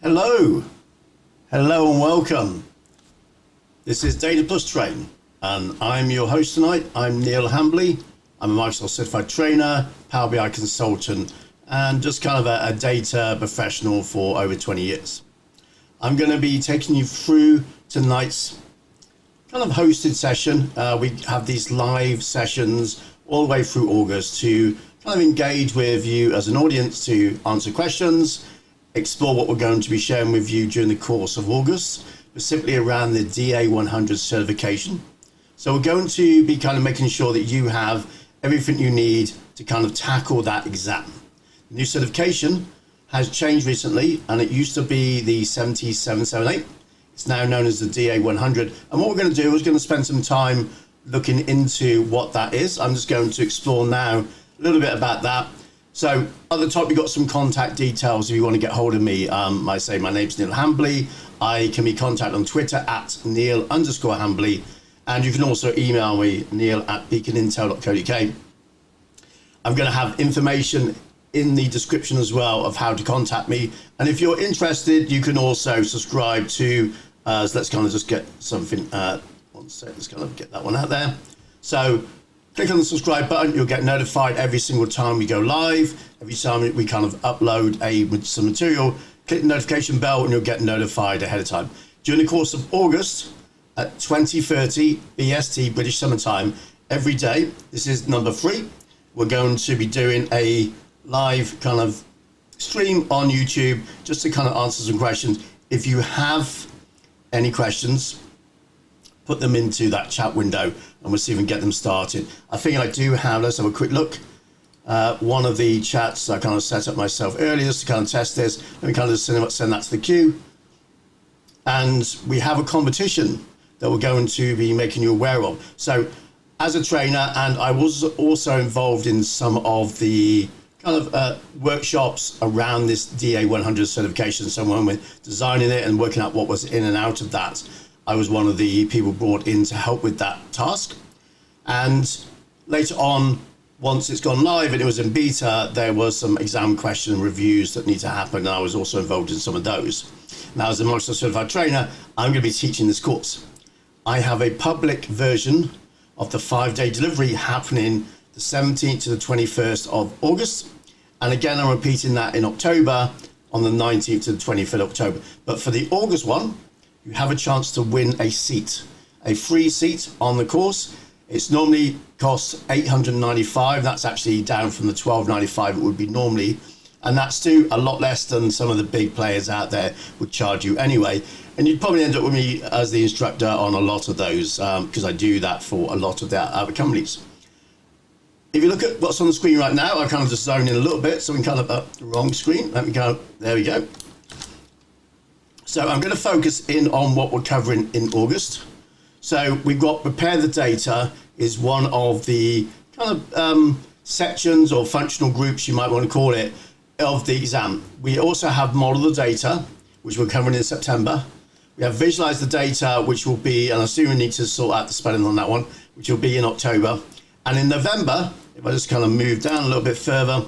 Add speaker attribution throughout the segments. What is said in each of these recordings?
Speaker 1: Hello and welcome. This is Data+Train and I'm your host tonight. I'm Neil Hambly. I'm a Microsoft certified trainer, PowerBI consultant, and just kind of a data professional for over 20 years. I'm going to be taking you through tonight's kind of hosted session. We have these live sessions all the way through August to kind of engage with you as an audience, to answer questions, explore what we're going to be sharing with you during the course of August, specifically around the DA-100 certification. So we're going to be kind of making sure that you have everything you need to kind of tackle that exam. The new certification has changed recently, and it used to be the 7778. It's now known as the DA-100. And what we're going to do is going to spend some time looking into what that is. I'm just going to explore now a little bit about that. So at the top, you've got some contact details if you want to get hold of me. I say my name's Neil Hambly. I can be contacted on Twitter at Neil_Hambly. And you can also email me, neil@beaconintel.co.uk. I'm going to have information in the description as well of how to contact me. And if you're interested, you can also subscribe to, so let's kind of just get something, one sec, let's kind of get that one out there. So click on the subscribe button, you'll get notified every single time we go live, every time we kind of upload some material. Click the notification bell and you'll get notified ahead of time. During the course of August at 20:30 BST, British Summer Time, every day, this is number 3, we're going to be doing a live kind of stream on YouTube just to kind of answer some questions. If you have any questions, put them into that chat window and we'll see if we can get them started. I think I do have, let's have a quick look. One of the chats I kind of set up myself earlier just to kind of test this. Let me kind of send that to the queue. And we have a competition that we're going to be making you aware of. So as a trainer, and I was also involved in some of the kind of workshops around this DA-100 certification. So when we're designing it and working out what was in and out of that, I was one of the people brought in to help with that task. And later on, once it's gone live and it was in beta, there was some exam question reviews that need to happen. And I was also involved in some of those. Now, as a Microsoft certified trainer, I'm going to be teaching this course. I have a public version of the 5-day delivery happening the 17th to the 21st of August. And again, I'm repeating that in October on the 19th to the 25th of October. But for the August one, you have a chance to win a seat, a free seat on the course. It's normally costs $895. That's actually down from the $1295 it would be normally. And that's still a lot less than some of the big players out there would charge you anyway. And you'd probably end up with me as the instructor on a lot of those because I do that for a lot of the other companies. If you look at what's on the screen right now, I kind of just zone in a little bit, so we can kind of the wrong screen. Let me go, there we go. So I'm going to focus in on what we're covering in August. So we've got prepare the data is one of the kind of sections or functional groups, you might want to call it, of the exam. We also have model the data, which we're covering in September. We have visualize the data, which will be, and I still need to sort out the spelling on that one, which will be in October. And in November, if I just kind of move down a little bit further,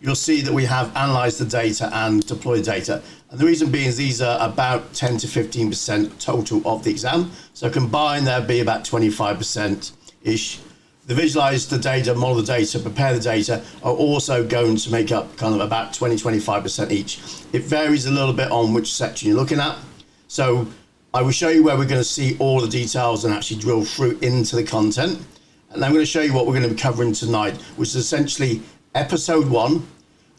Speaker 1: you'll see that we have analyzed the data and deployed data. And the reason being is these are about 10 to 15% total of the exam. So combined, there'll be about 25%-ish. The visualize the data, model the data, prepare the data are also going to make up kind of about 20-25% each. It varies a little bit on which section you're looking at. So I will show you where we're going to see all the details and actually drill through into the content. And I'm going to show you what we're going to be covering tonight, which is essentially episode 1.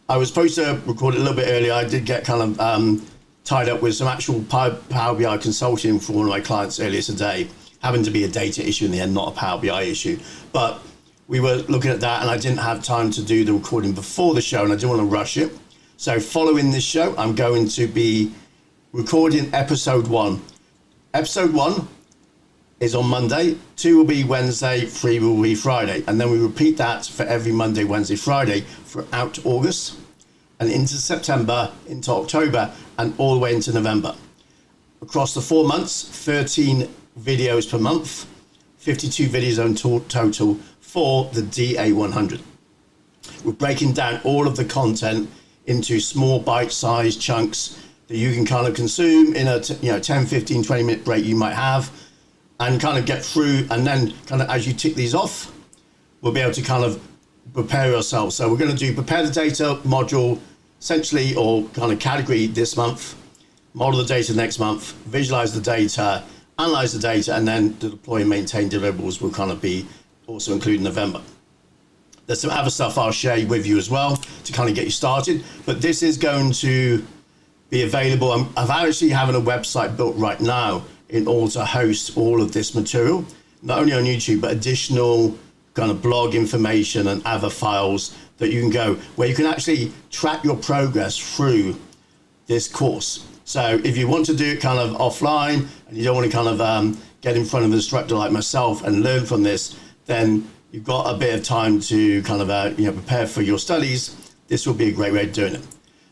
Speaker 1: I was supposed to record it a little bit earlier. I did get kind of tied up with some actual PowerBI consulting for one of my clients earlier today. Happened to be a data issue in the end, not a Power BI issue. But we were looking at that and I didn't have time to do the recording before the show and I didn't want to rush it. So following this show, I'm going to be recording episode 1. Episode 1 is on Monday, 2 will be Wednesday, 3 will be Friday. And then we repeat that for every Monday, Wednesday, Friday throughout August and into September, into October and all the way into November. Across the 4 months, 13 videos per month, 52 videos in total for the DA-100. We're breaking down all of the content into small bite-sized chunks that you can kind of consume in a 10, 15, 20-minute break you might have, and kind of get through. And then kind of as you tick these off, we'll be able to kind of prepare ourselves. So we're going to do prepare the data module essentially, or kind of category this month, model the data next month, visualize the data, analyze the data, and then the deploy and maintain deliverables will kind of be also included in November. There's some other stuff I'll share with you as well to kind of get you started, but this is going to be available. I'm actually having a website built right now in order to host all of this material, not only on YouTube, but additional kind of blog information and other files that you can go, where you can actually track your progress through this course. So if you want to do it kind of offline and you don't want to kind of get in front of an instructor like myself and learn from this, then you've got a bit of time to kind of prepare for your studies. This will be a great way of doing it.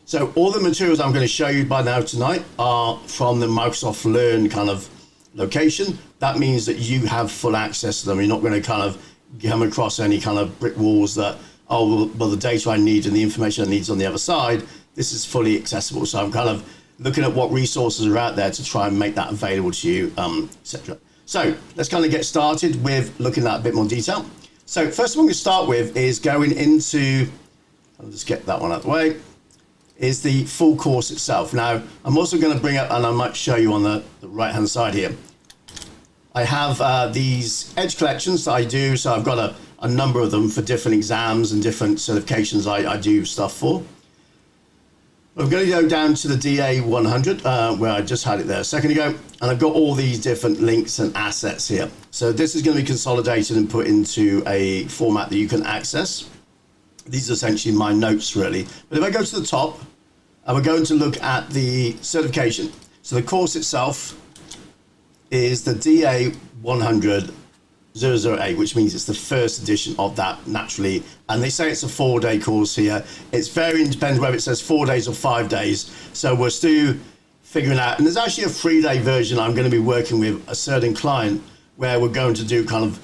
Speaker 1: So all the materials I'm going to show you by now tonight are from the Microsoft Learn kind of location. That means that you have full access to them. You're not going to kind of come across any kind of brick walls that, oh, well, the data I need and the information I need is on the other side. This is fully accessible. So I'm kind of looking at what resources are out there to try and make that available to you, etc. So let's kind of get started with looking at a bit more detail. So first one we start with is going into, I'll just get that one out of the way, is the full course itself. Now, I'm also going to bring up, and I might show you on the right-hand side here, I have these edge collections that I do. So I've got a number of them for different exams and different certifications I do stuff for. I'm going to go down to the DA-100, where I just had it there a second ago, and I've got all these different links and assets here. So this is going to be consolidated and put into a format that you can access. These are essentially my notes, really. But if I go to the top, and we're going to look at the certification. So the course itself is the DA-100 008, which means it's the first edition of that, naturally. And they say it's a 4-day course here. It's very independent whether it says 4 days or 5 days. So we're still figuring out. And there's actually a 3-day version I'm going to be working with a certain client where we're going to do kind of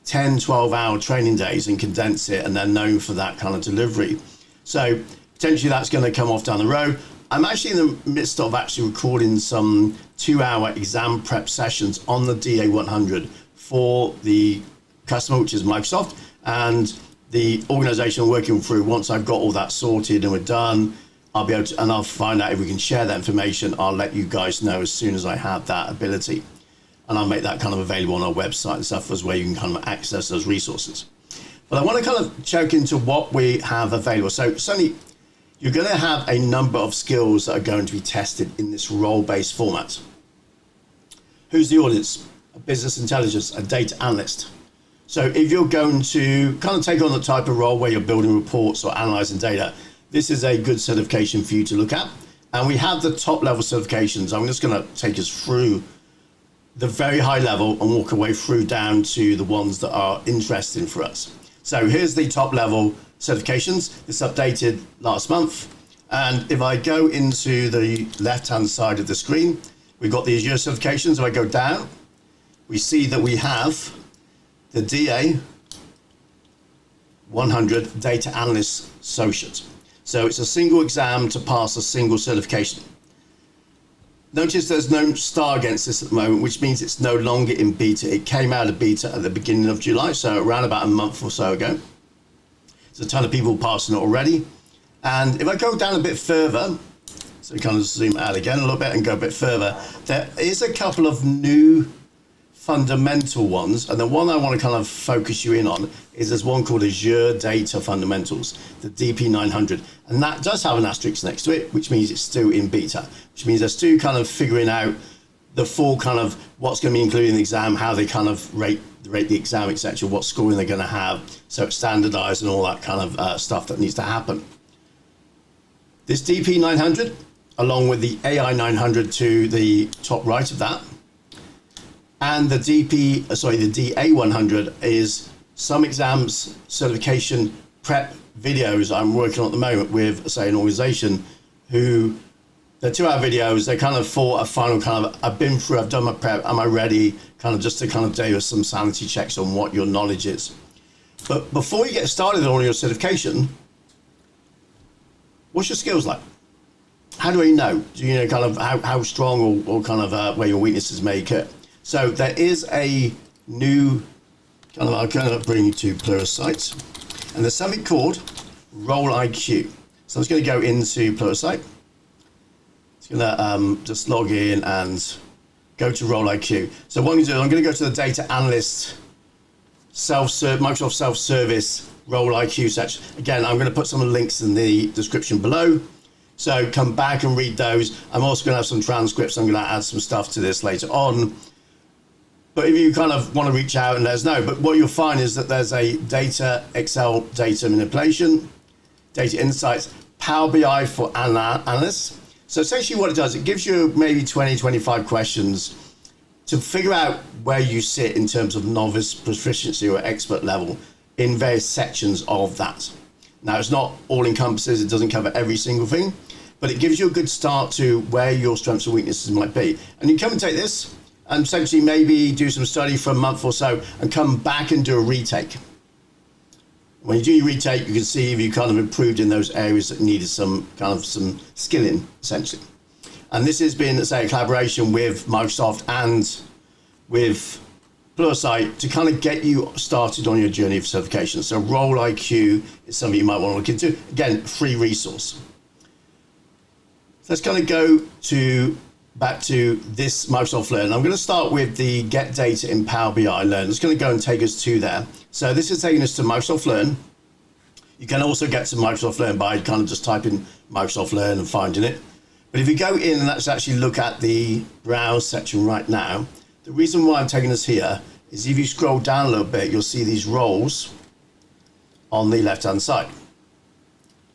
Speaker 1: 10, 12-hour training days and condense it, and they're known for that kind of delivery. So potentially that's going to come off down the road. I'm actually in the midst of actually recording some 2-hour exam prep sessions on the DA-100 for the customer, which is Microsoft, and the organization I'm working through. Once I've got all that sorted and we're done, I'll be able to, and I'll find out if we can share that information. I'll let you guys know as soon as I have that ability. And I'll make that kind of available on our website and stuff as where you can kind of access those resources. But I want to kind of choke into what we have available. So certainly you're going to have a number of skills that are going to be tested in this role-based format. Who's the audience? A business intelligence, a data analyst. So if you're going to kind of take on the type of role where you're building reports or analyzing data, this is a good certification for you to look at. And we have the top level certifications. I'm just going to take us through the very high level and walk away through down to the ones that are interesting for us. So here's the top level certifications. It's updated last month. And if I go into the left-hand side of the screen, we've got the Azure certifications. If I go down, we see that we have the DA-100 Data Analyst Associate. So it's a single exam to pass a single certification. Notice there's no star against this at the moment, which means it's no longer in beta. It came out of beta at the beginning of July, so around about a month or so ago. There's a ton of people passing it already. And if I go down a bit further, so kind of zoom out again a little bit and go a bit further, there is a couple of new fundamental ones, and the one I want to kind of focus you in on is there's one called Azure Data Fundamentals, the DP-900, and that does have an asterisk next to it, which means it's still in beta, which means they're still kind of figuring out the full kind of what's going to be included in the exam, how they kind of rate the exam, etc., what scoring they're going to have, so it's standardized and all that kind of stuff that needs to happen. This DP-900, along with the AI-900 to the top right of that, and the DA-100 is some exams certification prep videos I'm working on at the moment with, say, an organization who, they're 2-hour videos. They're kind of for a final kind of, I've been through, I've done my prep, am I ready? Kind of just to kind of do some sanity checks on what your knowledge is. But before you get started on your certification, what's your skills like? how do we know? Do you know kind of how strong or kind of where your weaknesses may occur? So there is a new kind of, I'll kind of bring you to Pluralsight, and there's something called Role IQ. So I'm just going to go into Pluralsight. It's going to just log in and go to Role IQ. So what I'm going to do, I'm going to go to the Data Analyst Microsoft Self-Service Role IQ section. Again, I'm going to put some links in the description below. So come back and read those. I'm also going to have some transcripts. I'm going to add some stuff to this later on. But if you kind of want to reach out and let us know, but what you'll find is that there's a Excel data manipulation, data insights, Power BI for analysts. So essentially what it does, it gives you maybe 20, 25 questions to figure out where you sit in terms of novice proficiency or expert level in various sections of that. Now, it's not all encompasses, it doesn't cover every single thing, but it gives you a good start to where your strengths and weaknesses might be. And you come and take this and essentially maybe do some study for a month or so and come back and do a retake. When you do your retake, you can see if you kind of improved in those areas that needed some skilling, essentially. And this has been, say, a collaboration with Microsoft and with Pluralsight to kind of get you started on your journey of certification. So Role IQ is something you might want to look into. Again, free resource. So let's kind of go back to this Microsoft Learn. I'm going to start with the Get Data in Power BI Learn. It's going to go and take us to there. So this is taking us to Microsoft Learn. You can also get to Microsoft Learn by kind of just typing Microsoft Learn and finding it. But if you go in and let's actually look at the Browse section right now, the reason why I'm taking us here is if you scroll down a little bit, you'll see these roles on the left-hand side.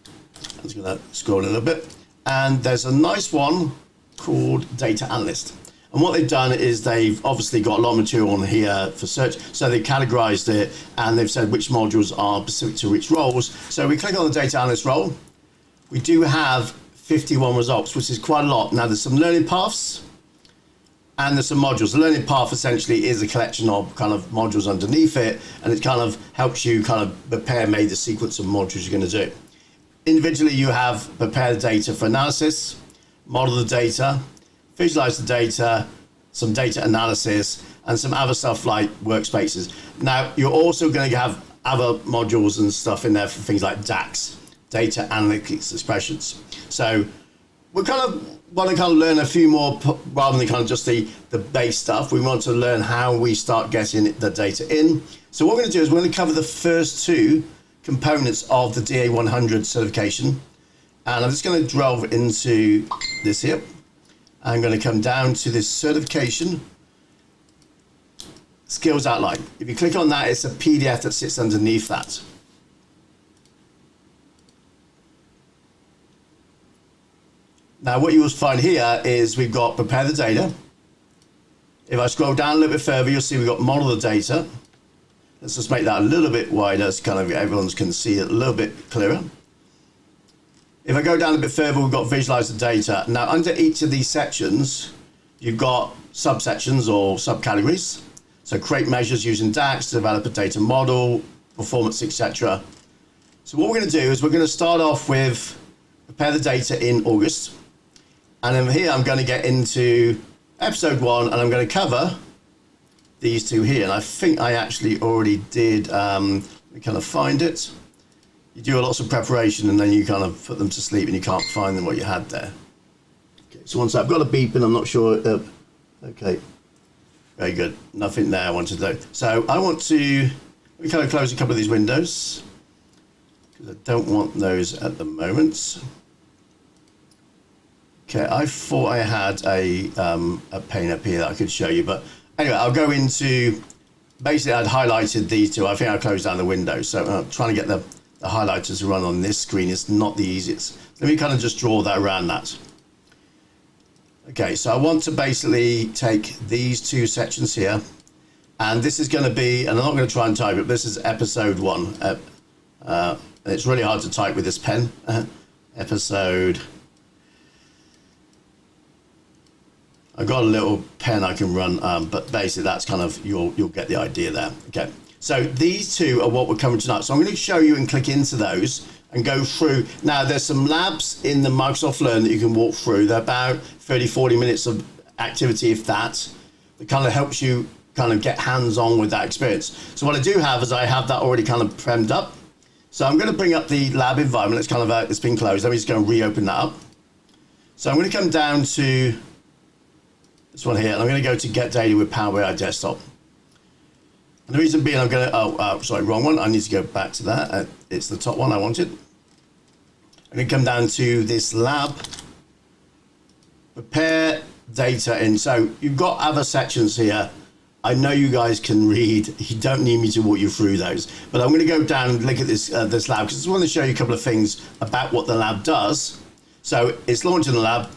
Speaker 1: I'm just going to scroll a little bit. And there's a nice one called Data Analyst. And what they've done is they've obviously got a lot of material on here for search. So they categorized it and they've said which modules are specific to which roles. So we click on the Data Analyst role. We do have 51 results, which is quite a lot. Now there's some learning paths and there's some modules. The learning path essentially is a collection of kind of modules underneath it, and it kind of helps you kind of prepare maybe the sequence of modules you're going to do. Individually, you have prepare the data for analysis, model the data, visualize the data, some data analysis, and some other stuff like workspaces. Now, you're also going to have other modules and stuff in there for things like DAX, data analytics expressions. So we kind of want to kind of learn a few more rather than kind of just the base stuff. We want to learn how we start getting the data in. So what we're going to do is we're going to cover the first two components of the DA-100 certification. And I'm just going to delve into this here. I'm going to come down to this certification skills outline. If you click on that, it's a PDF that sits underneath that. Now what you will find here is we've got prepare the data. If I scroll down a little bit further, you'll see we've got model the data. Let's just make that a little bit wider so kind of everyone can see it a little bit clearer. If I go down a bit further, we've got visualize the data. Now under each of these sections, you've got subsections or subcategories. So create measures using DAX, develop a data model, performance, etc. So what we're going to do is we're going to start off with prepare the data in August. And then here I'm going to get into episode 1 and I'm going to cover these two here. And I think I actually already did, let me kind of find it. You do lots of preparation and then you kind of put them to sleep and you can't find them what you had there. Okay, so once I've got a beep and I'm not sure, okay, very good, nothing there I want to do. So I want to, let me kind of close a couple of these windows because I don't want those at the moment. Okay, I thought I had a pane up here that I could show you, but anyway, I'll go into, basically I'd highlighted these two. I think I closed down the window. So I'm trying to get the highlighters to run on this screen. It's not the easiest. Let me kind of just draw that around that. Okay, so I want to basically take these two sections here, and this is going to be, and I'm not going to try and type it, but this is episode 1. It's really hard to type with this pen. Episode. I've got a little pen I can run, but basically that's kind of, you'll get the idea there. Okay, so these two are what we're covering tonight. So I'm going to show you and click into those, and go through. Now, there's some labs in the Microsoft Learn that you can walk through. They're about 30, 40 minutes of activity, if that kind of helps you kind of get hands-on with that experience. So what I do have is I have that already kind of premmed up. So I'm going to bring up the lab environment. It's kind of it's been closed. Let me just go and reopen that up. So I'm going to come down to this one here, and I'm going to go to Get Data with Power BI Desktop. And the reason being, I'm going to, sorry, wrong one. I need to go back to that. It's the top one I wanted. I'm going to come down to this lab, prepare data in. So you've got other sections here. I know you guys can read. You don't need me to walk you through those. But I'm going to go down and look at this this lab, because I just want to show you a couple of things about what the lab does. So it's launching the lab.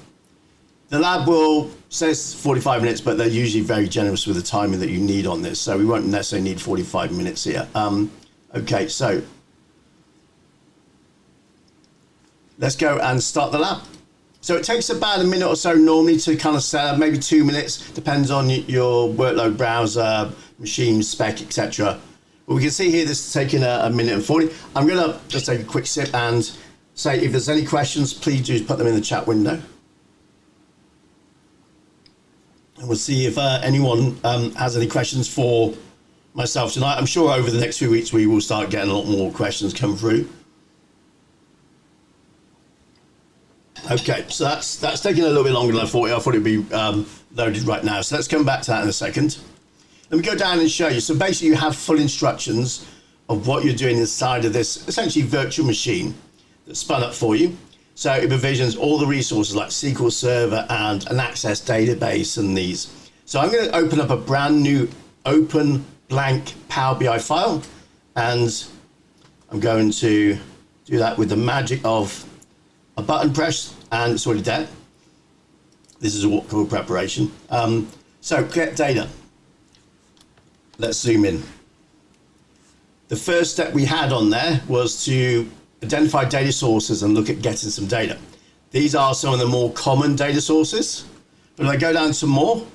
Speaker 1: The lab will says 45 minutes, but they're usually very generous with the timing that you need on this. So we won't necessarily need 45 minutes here. Okay, so let's go and start the lab. So it takes about a minute or so normally to kind of set up, maybe 2 minutes, depends on your workload, browser, machine spec, etc. But we can see here this is taking a minute and 40. I'm going to just take a quick sip and say if there's any questions, please do put them in the chat window. And we'll see if anyone has any questions for myself tonight. I'm sure over the next few weeks we will start getting a lot more questions come through. Okay, so that's taking a little bit longer than I thought. I thought it'd be loaded right now. So let's come back to that in a second. Let me go down and show you. So basically you have full instructions of what you're doing inside of this essentially virtual machine that's spun up for you. So it provisions all the resources like SQL Server and an Access database and these. So I'm going to open up a brand new open blank Power BI file, and I'm going to do that with the magic of a button press, and it's already there. This is what called preparation. So get data. Let's zoom in. The first step we had on there was to identify data sources and look at getting some data. These are some of the more common data sources. But if I go down to more,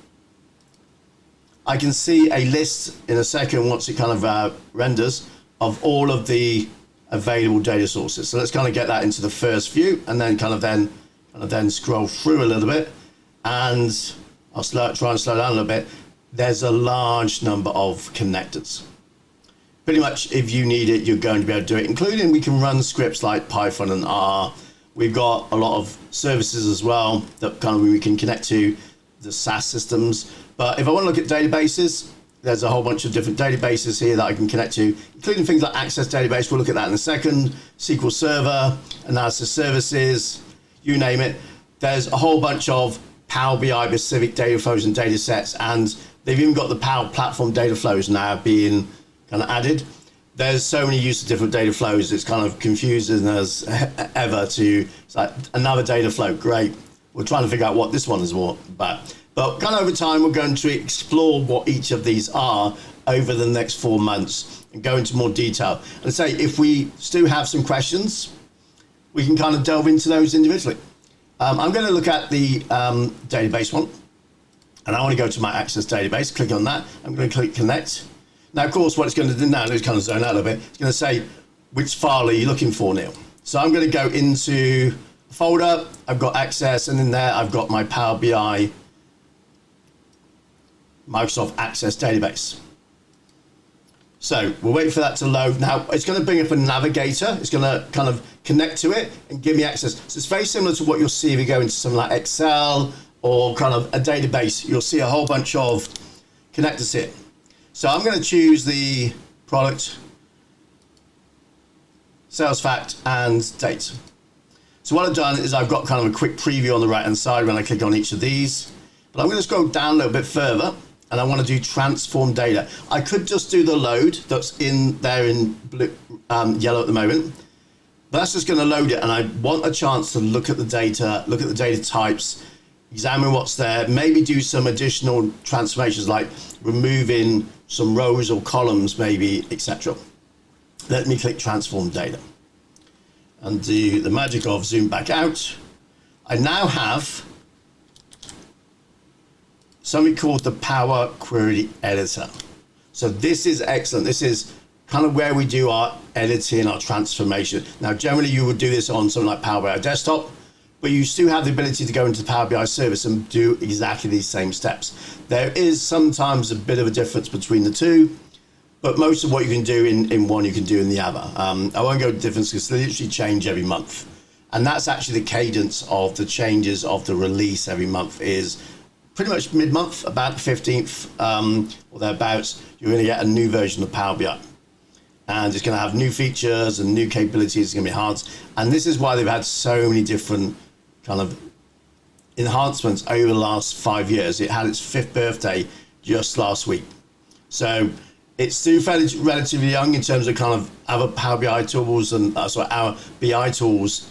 Speaker 1: I can see a list in a second once it kind of renders of all of the available data sources. So let's kind of get that into the first view, and then kind of then scroll through a little bit, and I'll try and slow down a little bit. There's a large number of connectors. Pretty much if you need it, you're going to be able to do it, including we can run scripts like Python and R. We've got a lot of services as well that kind of we can connect to the SaaS systems. But if I want to look at databases, there's a whole bunch of different databases here that I can connect to, including things like Access database. We'll look at that in a second. SQL Server, analysis services, you name it. There's a whole bunch of Power BI specific data flows and data sets, and they've even got the Power Platform data flows now being kind of added. There's so many use of different data flows, it's kind of confusing as ever to, it's like another data flow, great. We're trying to figure out what this one is all about. But kind of over time, we're going to explore what each of these are over the next 4 months and go into more detail. And say, if we still have some questions, we can kind of delve into those individually. I'm going to look at the database one, and I want to go to my Access database, click on that. I'm going to click Connect. Now, of course, what it's going to do now, let's kind of zone out a bit. It's going to say, which file are you looking for, Neil? So I'm going to go into a folder. I've got Access, and in there, I've got my Power BI Microsoft Access database. So we'll wait for that to load. Now, it's going to bring up a navigator. It's going to kind of connect to it and give me access. So it's very similar to what you'll see if you go into something like Excel or kind of a database. You'll see a whole bunch of connectors here. So I'm going to choose the product, sales fact, and date. So what I've done is I've got kind of a quick preview on the right hand side when I click on each of these. But I'm going to scroll down a little bit further, and I want to do transform data. I could just do the load that's in there in blue, yellow at the moment. But that's just going to load it, and I want a chance to look at the data, look at the data types, examine what's there, maybe do some additional transformations like removing some rows or columns maybe, etc. Let me click transform data and do the magic of zoom back out. I now have something called the Power Query Editor. So this is excellent. This is kind of where we do our editing, our transformation. Now, generally you would do this on something like Power BI Desktop, but you still have the ability to go into the Power BI service and do exactly these same steps. There is sometimes a bit of a difference between the two, but most of what you can do in one, you can do in the other. I won't go into difference because they literally change every month. And that's actually the cadence of the changes of the release every month is pretty much mid-month, about the 15th or thereabouts, you're going to get a new version of Power BI. And it's going to have new features and new capabilities. It's going to be enhanced. And this is why they've had so many different kind of enhancements over the last 5 years. It had its 5th birthday just last week. So it's still fairly relatively young in terms of kind of other Power BI tools and our BI tools.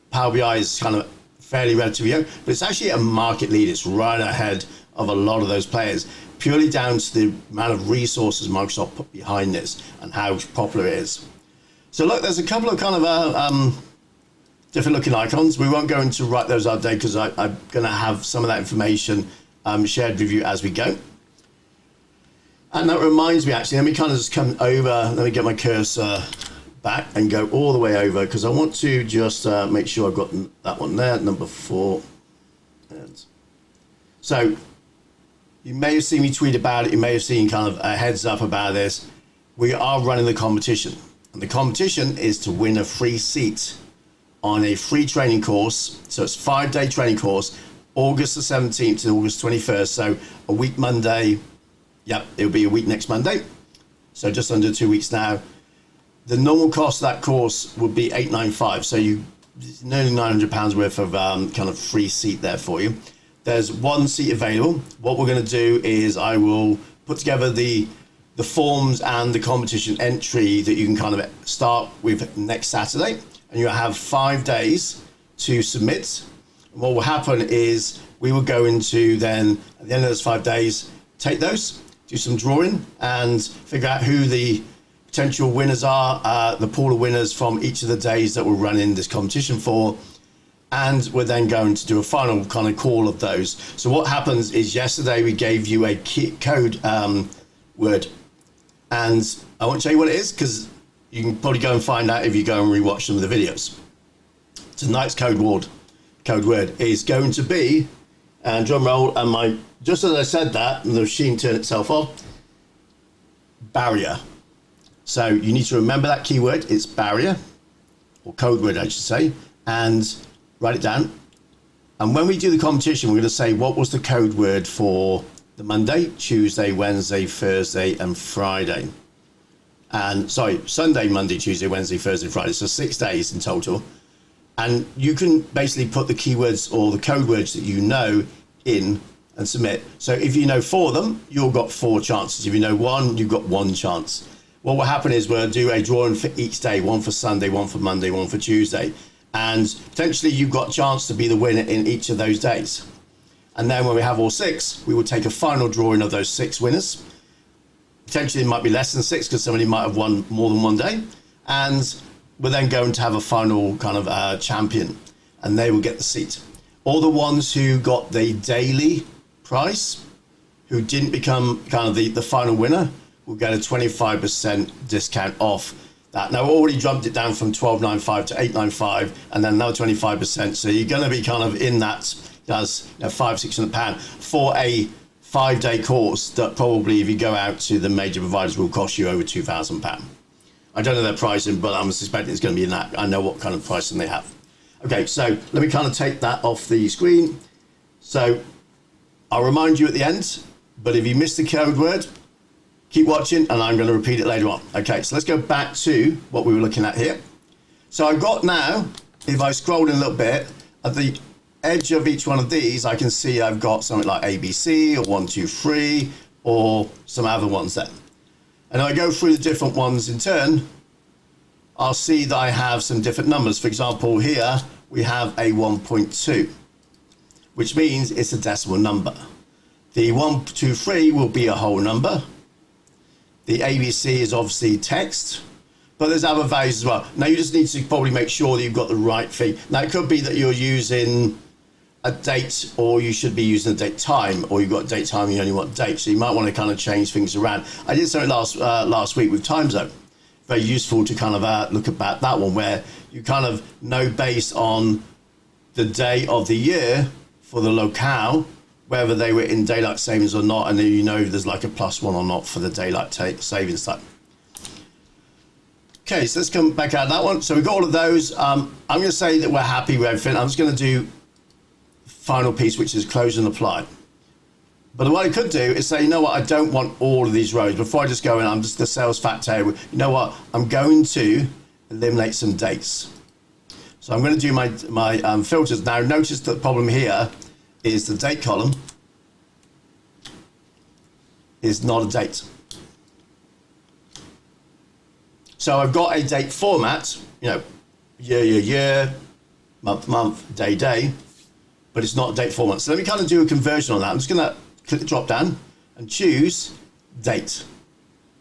Speaker 1: Power BI is kind of fairly relatively young, but it's actually a market leader. It's right ahead of a lot of those players, purely down to the amount of resources Microsoft put behind this and how popular it is. So look, there's a couple of kind of different looking icons. We won't go into write those out today because I'm going to have some of that information shared with you as we go. And that reminds me, actually, let me kind of just come over, let me get my cursor back and go all the way over because I want to just make sure I've got that one there, number 4. And so you may have seen me tweet about it. You may have seen kind of a heads up about this. We are running the competition, and the competition is to win a free seat on a free training course. So it's a 5-day training course, August the 17th to August 21st. So a week Monday. Yep, it'll be a week next Monday. So just under 2 weeks now. The normal cost of that course would be $895. So nearly £900 worth of kind of free seat there for you. There's one seat available. What we're going to do is I will put together the forms and the competition entry that you can kind of start with next Saturday. And you'll have 5 days to submit. And what will happen is we will go into then, at the end of those 5 days, take those, do some drawing and figure out who the potential winners are, the pool of winners from each of the days that we're running this competition for. And we're then going to do a final kind of call of those. So what happens is yesterday we gave you a code word. And I won't tell you what it is because you can probably go and find out if you go and rewatch some of the videos. Tonight's code word is going to be, and drum roll, and just as I said that, the machine turned itself off, barrier. So you need to remember that keyword. It's barrier, or code word, I should say, and write it down. And when we do the competition, we're going to say what was the code word for the Monday, Tuesday, Wednesday, Thursday, and Friday. And sorry, Sunday, Monday, Tuesday, Wednesday, Thursday, Friday. So 6 days in total. And you can basically put the keywords or the code words that you know in and submit. So if you know 4 of them, you've got 4 chances. If you know 1, you've got 1 chance. What will happen is we'll do a drawing for each day, one for Sunday, one for Monday, one for Tuesday. And potentially you've got a chance to be the winner in each of those days. And then when we have all 6, we will take a final drawing of those 6 winners. Potentially it might be less than 6 because somebody might have won more than one day. And we're then going to have a final kind of champion, and they will get the seat. All the ones who got the daily price, who didn't become kind of the final winner, will get a 25% discount off that. Now, we already dropped it down from $12.95 to $8.95, and then another 25%. So you're going to be kind of in that, that's £500-600 for a 5-day course that probably, if you go out to the major providers, will cost you over £2,000. I don't know their pricing, but I'm suspecting it's going to be in that. I know what kind of pricing they have. Okay, so let me kind of take that off the screen. So I'll remind you at the end, but if you missed the code word, keep watching and I'm going to repeat it later on. Okay, so let's go back to what we were looking at here. So I've got now, if I scroll in a little bit, at the edge of each one of these, I can see I've got something like ABC or 1, 2, 3, or some other ones there. And I go through the different ones in turn, I'll see that I have some different numbers. For example, here we have a 1.2, which means it's a decimal number. The 1, 2, 3 will be a whole number. The ABC is obviously text, but there's other values as well. Now you just need to probably make sure that you've got the right thing. Now it could be that you're using a date, or you should be using a date time, or you've got a date time and you only want date. So you might want to kind of change things around. I did something last week with time zone. very useful to kind of look at that one, where you kind of know based on the day of the year for the locale, whether they were in daylight savings or not, and then you know if there's like a +1 or not for the daylight savings time. Okay, so let's come back out of that one. So we've got all of those. I'm going to say that we're happy with everything. I'm just going to do final piece, which is close and apply. But what I could do is say, you know what, I don't want all of these rows. Before I just go in, I'm just the sales fact table. You know what, I'm going to eliminate some dates. So I'm going to do my filters. Now notice that the problem here is the date column is not a date. So I've got a date format, you know, year, month, day, but it's not a date format. So let me kind of do a conversion on that. I'm just going to click the drop down and choose date.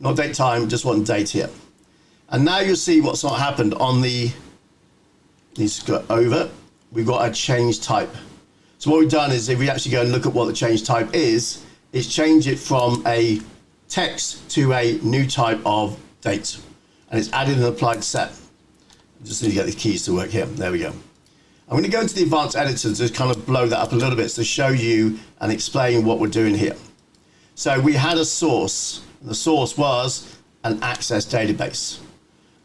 Speaker 1: Not date time, just one date here. And now you'll see what's not happened on the, needs to go over, we've got a change type. So what we've done is if we actually go and look at what the change type is change it from a text to a new type of date. And it's added an applied set. I just need to get the keys to work here. There we go. I'm going to go into the advanced editor to kind of blow that up a little bit to show you and explain what we're doing here. So we had a source, and the source was an access database.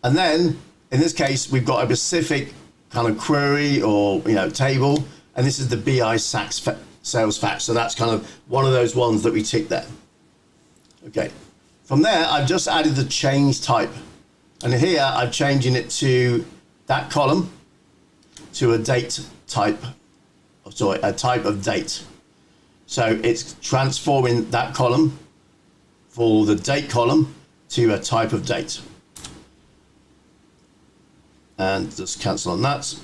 Speaker 1: And then in this case, we've got a specific kind of query or table, and this is the BI sales fact. So that's kind of one of those ones that we tick there. Okay. From there, I've just added the change type. And here I'm changing it to that column to a date type, sorry, a type of date. So it's transforming that column for the date column to a type of date. And just cancel on that.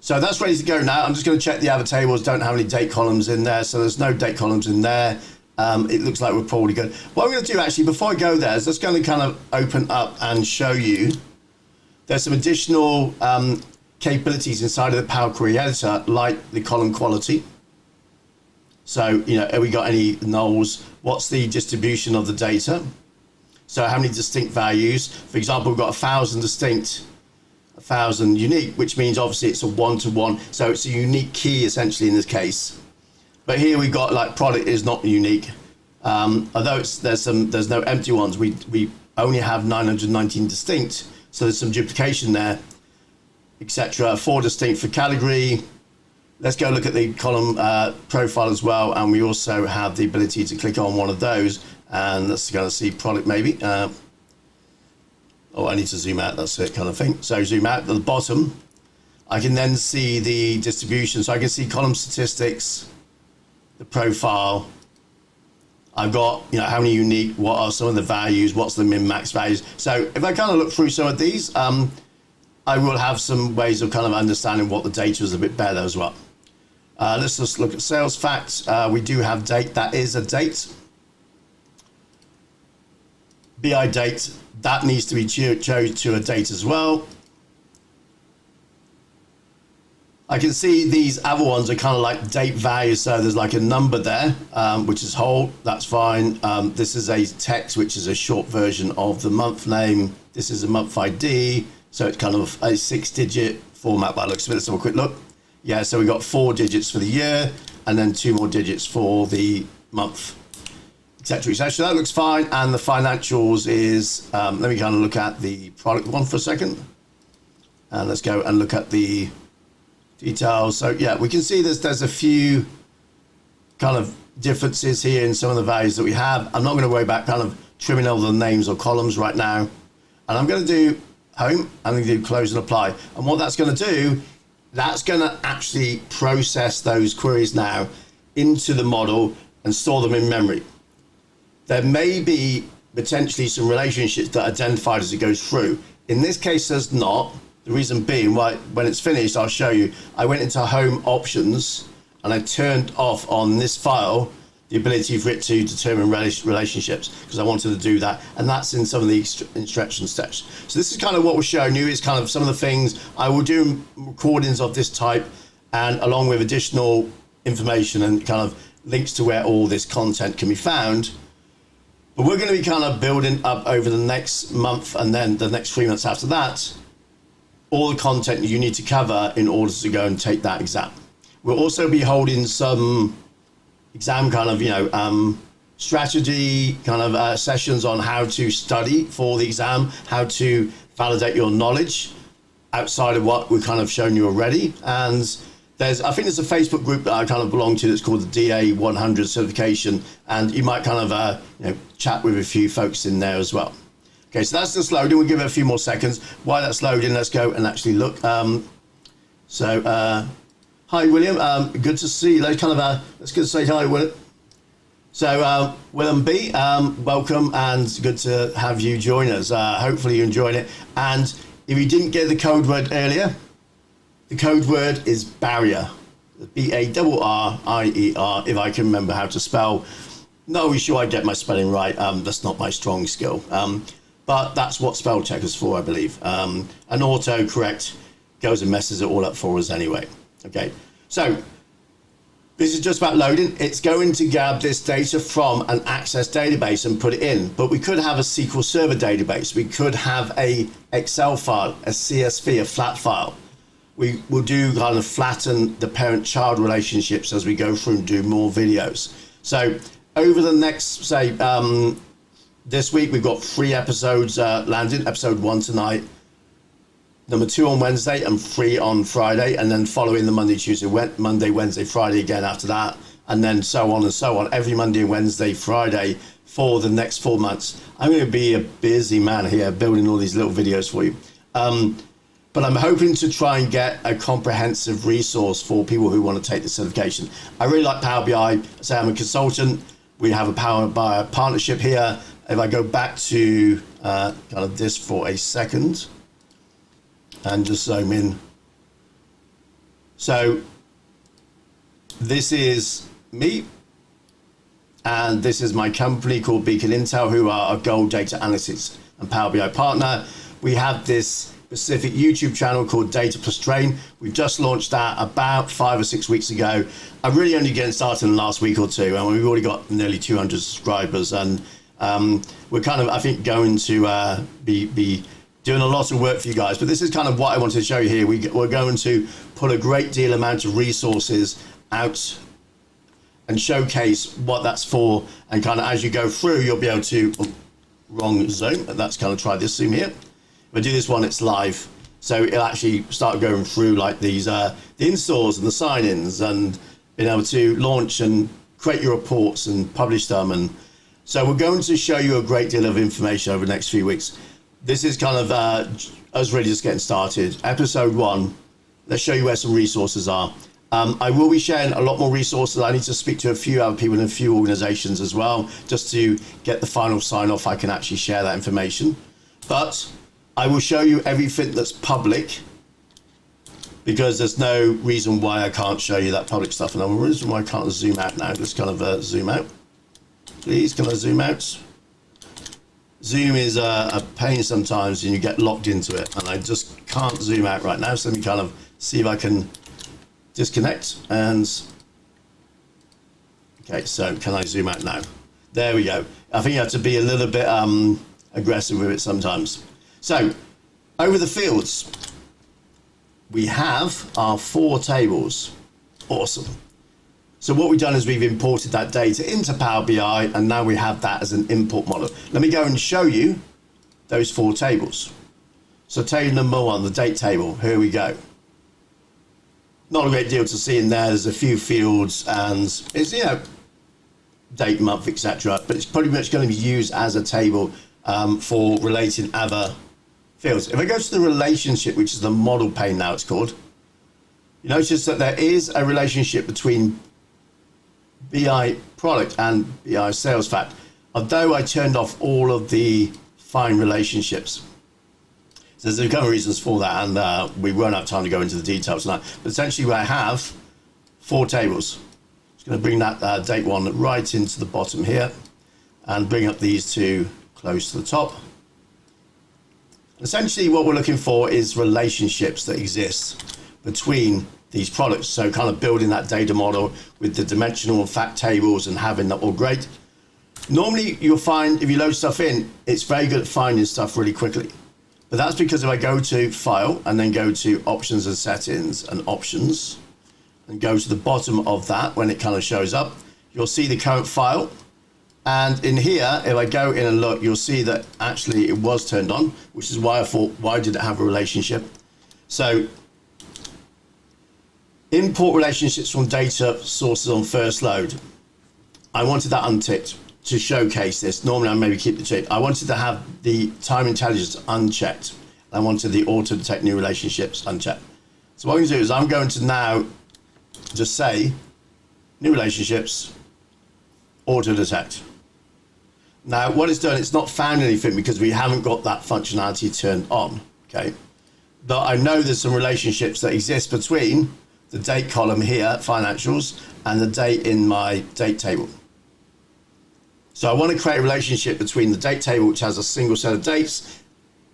Speaker 1: So that's ready to go now. I'm just going to check the other tables don't have any date columns in there. So there's no date columns in there. It looks like we're probably good. What I'm going to do actually before I go there is just going to kind of open up and show you there's some additional capabilities inside of the Power Query Editor, like the column quality. So, have we got any nulls? What's the distribution of the data? So how many distinct values? For example, we've got 1,000 distinct, 1,000 unique, which means obviously it's a one-to-one. So it's a unique key essentially in this case. But here we've got like product is not unique. Although there's no empty ones. We only have 919 distinct. So there's some duplication there, etc. 4 distinct for category. Let's go look at the column profile as well. And we also have the ability to click on one of those. And let's go and see product maybe. Oh, I need to zoom out. That's it kind of thing. So zoom out at the bottom. I can then see the distribution. So I can see column statistics, the profile. I've got, how many unique, what are some of the values, what's the min-max values. So if I kind of look through some of these, I will have some ways of kind of understanding what the data is a bit better as well. Let's just look at sales facts. We do have date, that is a date. BI date, that needs to be chosen to a date as well. I can see these other ones are kind of like date values, so there's like a number there, which is whole, that's fine. This is a text, which is a short version of the month name. This is a month ID, so it's kind of a 6-digit format by the looks of it. Let's have a quick look. Yeah, so we got 4 digits for the year, and then 2 more digits for the month, etc. So that looks fine, and the financials is, let me kind of look at the product one for a second, and let's go and look at the details. So yeah, we can see there's a few kind of differences here in some of the values that we have. I'm not going to worry about kind of trimming all the names or columns right now. And I'm going to do home, I'm going to do close and apply. And what that's going to do, that's going to actually process those queries now into the model and store them in memory. There may be potentially some relationships that are identified as it goes through. In this case, there's not. The reason being, when it's finished, I'll show you. I went into home options and I turned off on this file the ability for it to determine relationships, because I wanted to do that. And that's in some of the instruction steps. So this is kind of what we're showing you, is kind of some of the things. I will do recordings of this type, and along with additional information and kind of links to where all this content can be found. But we're going to be kind of building up over the next month and then the next 3 months after that, all the content you need to cover in order to go and take that exam. We'll also be holding some exam kind of, strategy kind of sessions on how to study for the exam, how to validate your knowledge outside of what we've kind of shown you already. And I think there's a Facebook group that I kind of belong to that's called the DA-100 certification, and you might kind of chat with a few folks in there as well. Okay, so that's just loading. We'll give it a few more seconds. While that's loading, let's go and actually look. Hi, William. Good to see you. Let's go say hi, William. So, William B, welcome, and good to have you join us. Hopefully you're enjoying it. And if you didn't get the code word earlier, the code word is barrier. B-A-R-R-I-E-R, if I can remember how to spell. Not always sure I get my spelling right. That's not my strong skill. But that's what spell check is for, I believe. An autocorrect goes and messes it all up for us anyway. Okay, so this is just about loading. It's going to grab this data from an Access database and put it in. But we could have a SQL Server database. We could have a Excel file, a CSV, a flat file. We will do kind of flatten the parent-child relationships as we go through and do more videos. So over the next, say, this week, we've got 3 episodes landing. Episode 1 tonight, number 2 on Wednesday, and 3 on Friday, and then following the Monday, Tuesday, Monday, Wednesday, Friday again after that, and then so on and so on, every Monday, Wednesday, Friday for the next 4 months. I'm going to be a busy man here building all these little videos for you. But I'm hoping to try and get a comprehensive resource for people who want to take the certification. I really like Power BI. Say I'm a consultant. We have a PowerBI partnership here. If I go back to kind of this for a second and just zoom in. So this is me, and this is my company called Beacon Intel, who are a Gold Data Analytics and Power BI partner. We have this specific YouTube channel called Data+Train. We've just launched that about 5 or 6 weeks ago. I'm really only getting started in the last week or two, and we've already got nearly 200 subscribers. And we're kind of, I think, going to be doing a lot of work for you guys. But this is kind of what I wanted to show you here. We're going to put a great deal amount of resources out and showcase what that's for. And kind of as you go through, you'll be able to, wrong zoom, let's kind of try this zoom here. If I do this one, it's live. So it'll actually start going through like these, the installs and the sign-ins, and being able to launch and create your reports and publish them. And so we're going to show you a great deal of information over the next few weeks. This is kind of us really just getting started. Episode 1, let's show you where some resources are. I will be sharing a lot more resources. I need to speak to a few other people in a few organizations as well, just to get the final sign off I can actually share that information. But I will show you everything that's public, because there's no reason why I can't show you that public stuff. And the reason why I can't zoom out now, just kind of zoom out. Please, can I zoom out? Zoom is a pain sometimes, and you get locked into it, and I just can't zoom out right now. So let me kind of see if I can disconnect. And okay, so can I zoom out now? There we go. I think you have to be a little bit aggressive with it sometimes. So over the fields, we have our 4 tables. Awesome. So what we've done is we've imported that data into Power BI, and now we have that as an import model. Let me go and show you those 4 tables. So table number 1, the date table, here we go. Not a great deal to see in there. There's a few fields, and it's, you know, date, month, etc. But it's pretty much going to be used as a table for relating other fields. If I go to the relationship, which is the model pane now it's called, you notice that there is a relationship between BI product and BI sales fact, although I turned off all of the fine relationships. So there's a couple of reasons for that, and we won't have time to go into the details tonight. But essentially I have 4 tables. Just going to bring that date one right into the bottom here, and bring up these 2 close to the top. Essentially what we're looking for is relationships that exist between these products. So kind of building that data model with the dimensional and fact tables and having that all great. Normally you'll find if you load stuff in, it's very good at finding stuff really quickly. But that's because if I go to File and then go to Options and Settings and Options and go to the bottom of that when it kind of shows up, you'll see the current file. And in here, if I go in and look, you'll see that actually it was turned on, which is why I thought, why did it have a relationship? So import relationships from data sources on first load. I wanted that unticked to showcase this. Normally I maybe keep the tick. I wanted to have the time intelligence unchecked. I wanted the auto detect new relationships unchecked. So what I'm going to do is I'm going to now just say new relationships, auto detect. Now what it's done, it's not found anything because we haven't got that functionality turned on, okay? But I know there's some relationships that exist between the date column here, financials, and the date in my date table. So I want to create a relationship between the date table, which has a single set of dates,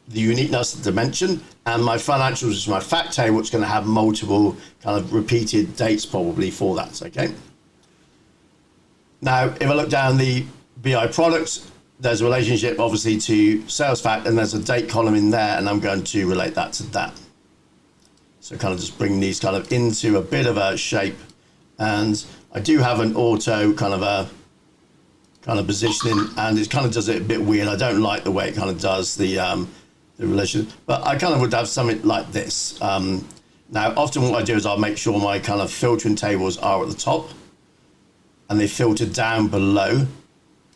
Speaker 1: the uniqueness, the dimension, and my financials, which is my fact table, which is going to have multiple kind of repeated dates probably for that, okay? Now, if I look down the BI products, there's a relationship obviously to sales fact, and there's a date column in there, and I'm going to relate that to that. So kind of just bring these kind of into a bit of a shape. And I do have an auto kind of positioning, and it kind of does it a bit weird. I don't like the way it kind of does the relation, but I kind of would have something like this. Now, often what I do is I'll make sure my kind of filtering tables are at the top and they filter down below.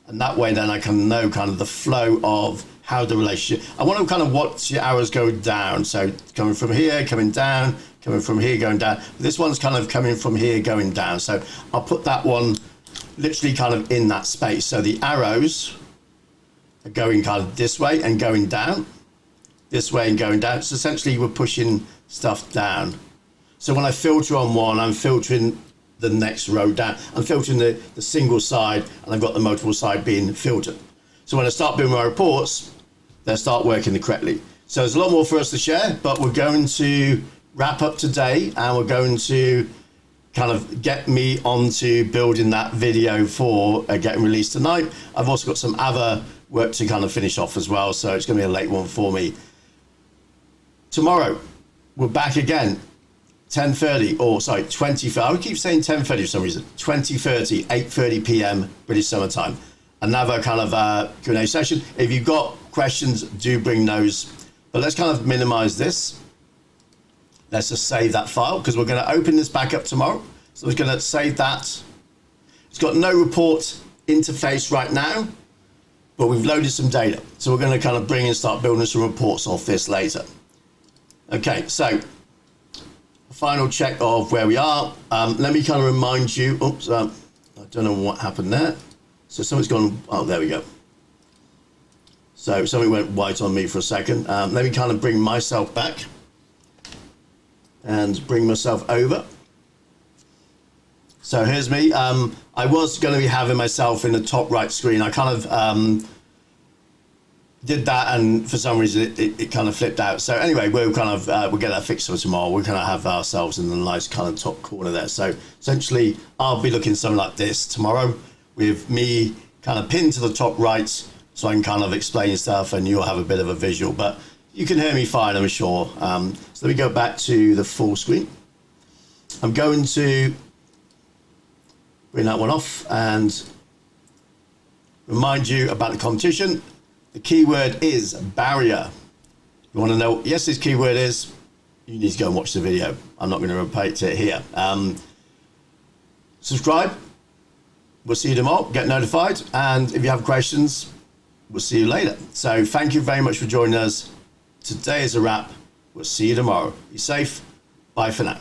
Speaker 1: And that way then I can know kind of the flow of how the relationship, I want to kind of watch the arrows go down. So coming from here, coming down, coming from here, going down. This one's kind of coming from here, going down. So I'll put that one literally kind of in that space. So the arrows are going kind of this way and going down, this way and going down. So essentially we're pushing stuff down. So when I filter on one, I'm filtering the next row down. I'm filtering the single side, and I've got the multiple side being filtered. So when I start doing my reports, they'll start working correctly. So there's a lot more for us to share, but we're going to wrap up today, and we're going to kind of get me onto building that video for getting released tonight. I've also got some other work to kind of finish off as well, so it's going to be a late one for me. Tomorrow, we're back again, 10:30, or sorry, 20:30. I would keep saying 10:30 for some reason. 20:30, 8:30 p.m. British Summer Time. Another kind of Q&A session. If you've got questions, do bring those. But let's kind of minimize this. Let's just save that file because we're going to open this back up tomorrow. So we're going to save that. It's got no report interface right now, but we've loaded some data. So we're going to kind of bring and start building some reports off this later. Okay, so final check of where we are. Let me kind of remind you, oops, I don't know what happened there. So something's gone, oh, there we go. So something went white on me for a second. Let me kind of bring myself back and bring myself over. So here's me. I was going to be having myself in the top right screen. I kind of did that, and for some reason it kind of flipped out. So anyway, we'll kind of we'll get that fixed for tomorrow. We'll kind of have ourselves in the nice kind of top corner there. So essentially, I'll be looking something like this tomorrow, with me kind of pinned to the top right, so I can kind of explain stuff, and you'll have a bit of a visual. But you can hear me fine, I'm sure. So let me go back to the full screen. I'm going to bring that one off and remind you about the competition. The keyword is barrier. You want to know what this keyword is, you need to go and watch the video. I'm not going to repeat it here. Subscribe. We'll see you tomorrow. Get notified. And if you have questions, we'll see you later. So thank you very much for joining us. Today is a wrap. We'll see you tomorrow. Be safe. Bye for now.